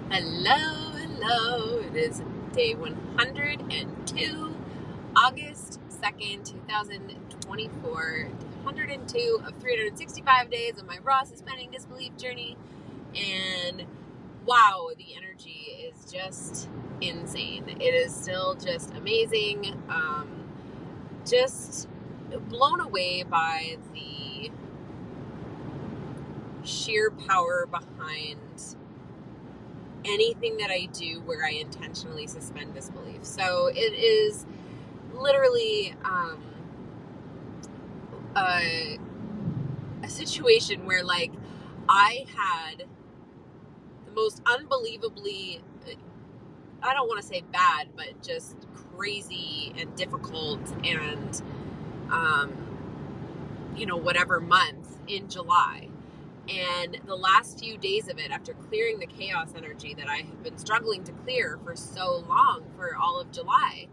Hello. It is day 102, August 2nd, 2024. 102 of 365 days of my raw suspending disbelief journey. And wow, the energy is just insane. It is still just amazing. Just blown away by the sheer power behind anything that I do where I intentionally suspend disbelief. So it is literally a situation where, like, I had the most unbelievably, I don't want to say bad, but just crazy and difficult and, whatever month in July. And the last few days of it, after clearing the chaos energy that I have been struggling to clear for so long, for all of July,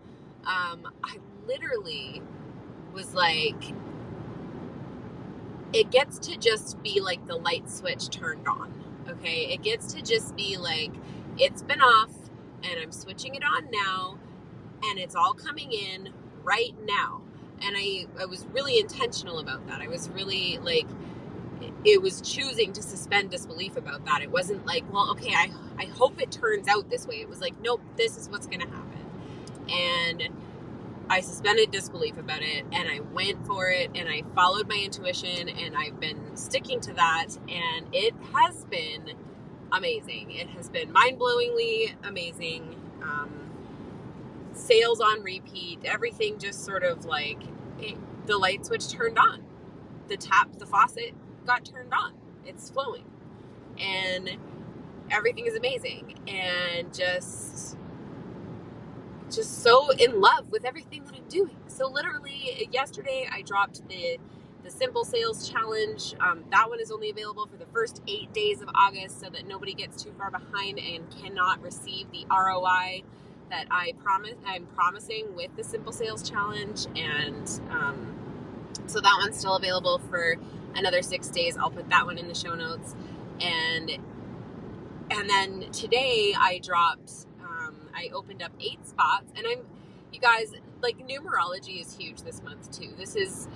I literally was like, it gets to just be like the light switch turned on, okay? It gets to just be like, it's been off, and I'm switching it on now, and it's all coming in right now. And I was really intentional about that. I was really like, it was choosing to suspend disbelief about that. It wasn't like, well, okay, I hope it turns out this way. It was like, nope, this is what's going to happen. And I suspended disbelief about it, and I went for it, and I followed my intuition, and I've been sticking to that, and it has been amazing. It has been mind-blowingly amazing. Sales on repeat, everything just sort of like, the light switch turned on. The faucet got turned on. It's flowing. And everything is amazing. And just so in love with everything that I'm doing. So literally yesterday I dropped the Simple Sales Challenge. That one is only available for the first 8 days of August, so that nobody gets too far behind and cannot receive the ROI that I'm promising with the Simple Sales Challenge. And so that one's still available for another 6 days. I'll put that one in the show notes. And then today I dropped, I opened up 8 spots, and you guys, like, numerology is huge this month too. This is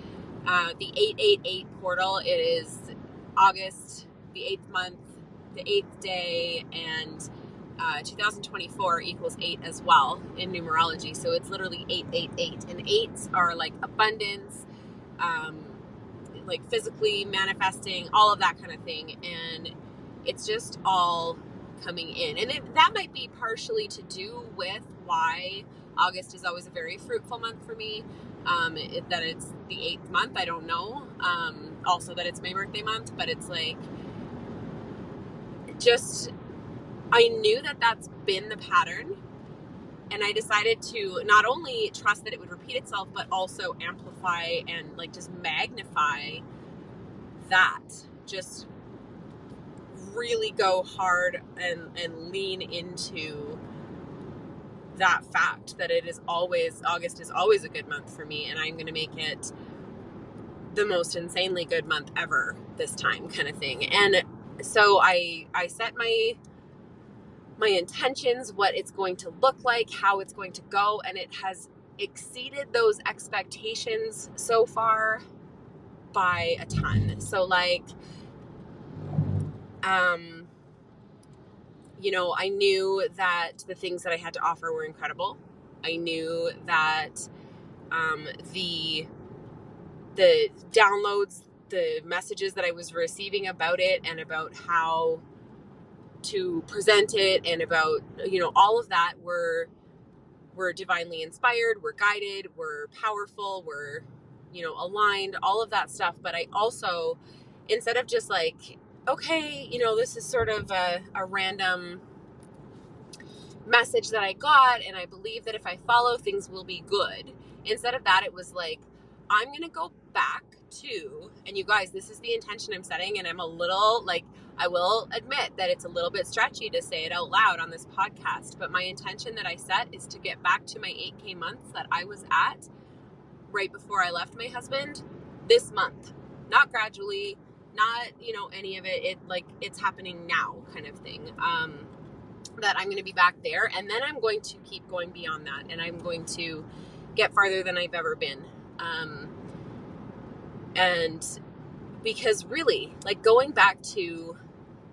the 888 portal. It is August, the 8th month, the 8th day, and 2024 equals 8 as well in numerology. So it's literally 888, and 8s are like abundance, like physically manifesting, all of that kind of thing. And it's just all coming in. And that might be partially to do with why August is always a very fruitful month for me. That it's the 8th month, I don't know. Also that it's my birthday month, but it's like, just, I knew that that's been the pattern. And I decided to not only trust that it would repeat itself, but also amplify and like just magnify that. Just really go hard and lean into that fact that August is always a good month for me, and I'm going to make it the most insanely good month ever this time, kind of thing. And so I set my intentions, what it's going to look like, how it's going to go, and it has exceeded those expectations so far by a ton. So like, I knew that the things that I had to offer were incredible. I knew that the downloads, the messages that I was receiving about it, and about how to present it, and about, all of that were divinely inspired, were guided, were powerful, were, aligned, all of that stuff. But I also, instead of just like, okay, this is sort of a random message that I got, and I believe that if I follow, things will be good. Instead of that, it was like, I'm going to go back to, and you guys, this is the intention I'm setting, and I'm a little, like, I will admit that it's a little bit stretchy to say it out loud on this podcast, but my intention that I set is to get back to my 8K months that I was at right before I left my husband this month. Not gradually, not, any of it. It's happening now, kind of thing. that I'm going to be back there. And then I'm going to keep going beyond that. And I'm going to get farther than I've ever been. And because really, like, going back to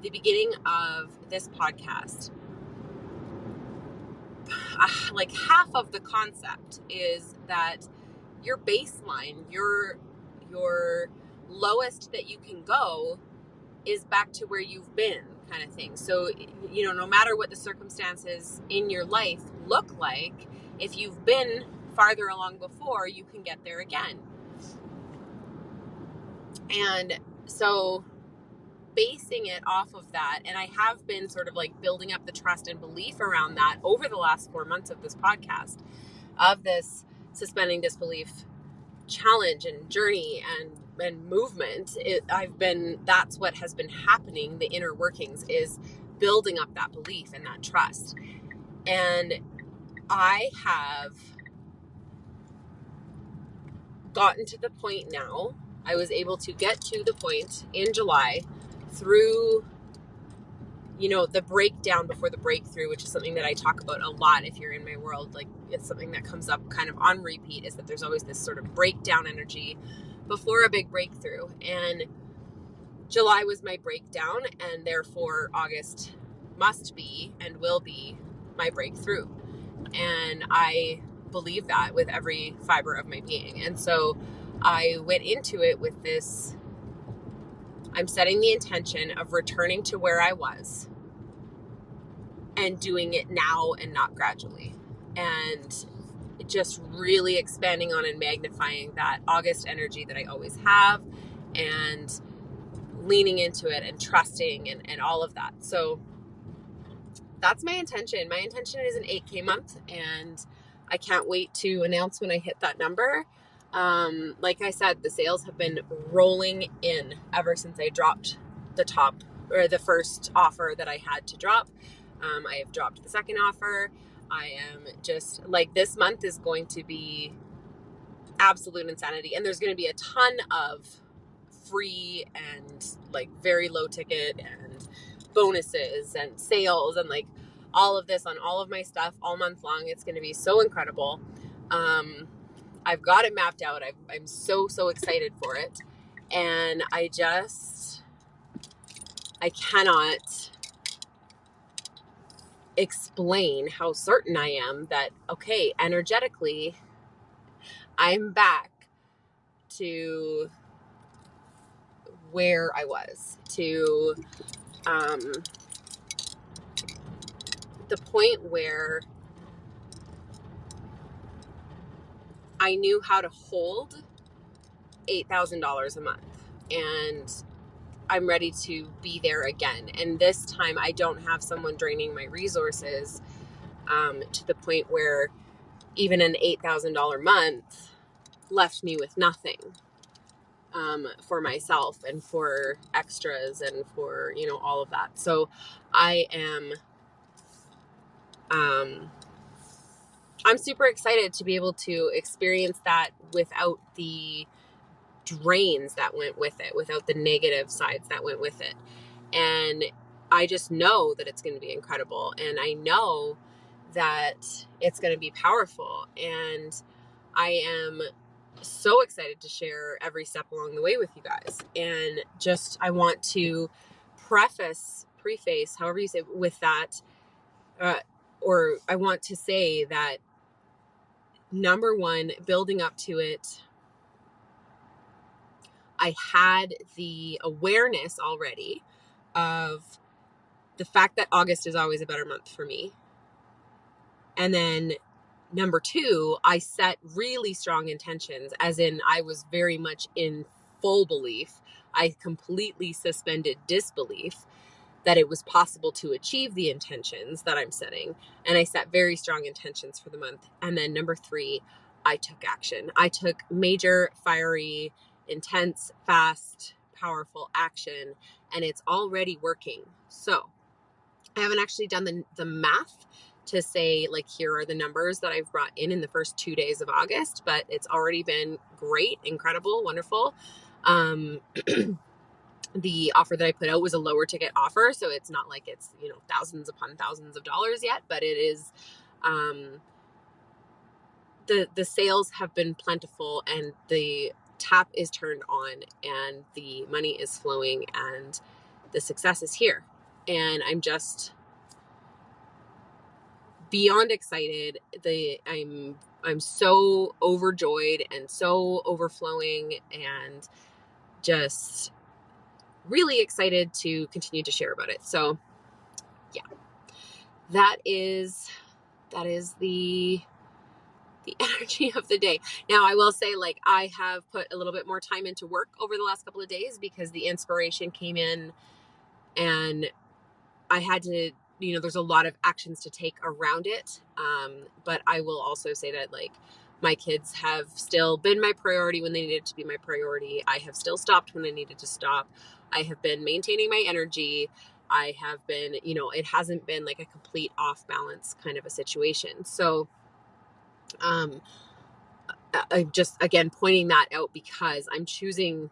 the beginning of this podcast, like, half of the concept is that your baseline, your lowest that you can go is back to where you've been, kind of thing. So, no matter what the circumstances in your life look like, if you've been farther along before, you can get there again. And so basing it off of that, and I have been sort of like building up the trust and belief around that over the last 4 months of this podcast, of this suspending disbelief challenge and journey and movement. That's what has been happening. The inner workings is building up that belief and that trust. And I have gotten to the point now, I was able to get to the point in July through, the breakdown before the breakthrough, which is something that I talk about a lot if you're in my world. Like, it's something that comes up kind of on repeat, is that there's always this sort of breakdown energy before a big breakthrough. And July was my breakdown, and therefore August must be and will be my breakthrough. And I believe that with every fiber of my being. And so I went into it with this, I'm setting the intention of returning to where I was and doing it now and not gradually. And just really expanding on and magnifying that August energy that I always have, and leaning into it and trusting and all of that. So that's my intention. My intention is an 8K month, and I can't wait to announce when I hit that number. Like I said, the sales have been rolling in ever since I dropped the first offer that I had to drop. I have dropped the second offer. I am just like, this month is going to be absolute insanity. And there's going to be a ton of free and like very low ticket and bonuses and sales and like all of this on all of my stuff all month long. It's going to be so incredible. I've got it mapped out. I'm so excited for it. And I cannot explain how certain I am that, okay, energetically, I'm back to where I was, to the point where I knew how to hold $8,000 a month, and I'm ready to be there again. And this time I don't have someone draining my resources to the point where even an $8,000 month left me with nothing for myself and for extras and for, all of that. So I am, I'm super excited to be able to experience that without the drains that went with it, without the negative sides that went with it. And I just know that it's going to be incredible. And I know that it's going to be powerful. And I am so excited to share every step along the way with you guys. And just, I want to preface, however you say, with that, or I want to say that, number one, building up to it, I had the awareness already of the fact that August is always a better month for me. And then number two, I set really strong intentions, as in I was very much in full belief. I completely suspended disbelief that it was possible to achieve the intentions that I'm setting. And I set very strong intentions for the month. And then number three, I took action. I took major, fiery, intense, fast, powerful action, and it's already working. So I haven't actually done the math to say, like, here are the numbers that I've brought in the first 2 days of August, but it's already been great, incredible, wonderful. the offer that I put out was a lower ticket offer. So it's not like it's, thousands upon thousands of dollars yet, but it is, the sales have been plentiful and the tap is turned on and the money is flowing and the success is here. And I'm just beyond excited. I'm so overjoyed and so overflowing and just really excited to continue to share about it. So yeah, that is the energy of the day. Now, I will say, like, I have put a little bit more time into work over the last couple of days because the inspiration came in and I had to, there's a lot of actions to take around it. But I will also say that, like, my kids have still been my priority when they needed to be my priority. I have still stopped when I needed to stop. I have been maintaining my energy. I have been, it hasn't been like a complete off balance kind of a situation. So, I'm just, again, pointing that out because I'm choosing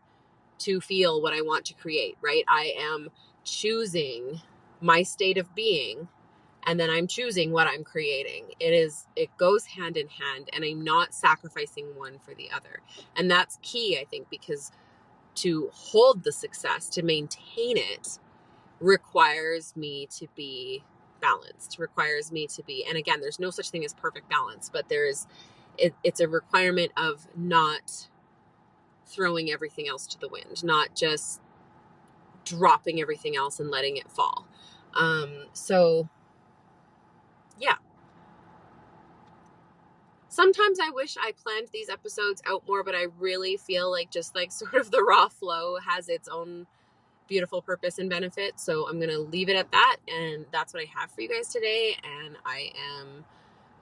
to feel what I want to create, right? I am choosing my state of being and then I'm choosing what I'm creating. It goes hand in hand and I'm not sacrificing one for the other. And that's key, I think, because to hold the success, to maintain it, requires me to be balanced, requires me to be, and again, there's no such thing as perfect balance, but it's a requirement of not throwing everything else to the wind, not just dropping everything else and letting it fall. So yeah, sometimes I wish I planned these episodes out more, but I really feel like just like sort of the raw flow has its own beautiful purpose and benefit. So I'm going to leave it at that. And that's what I have for you guys today. And I am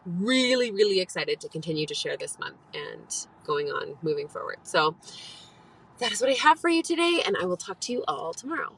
really, really excited to continue to share this month and going on moving forward. So that is what I have for you today. And I will talk to you all tomorrow.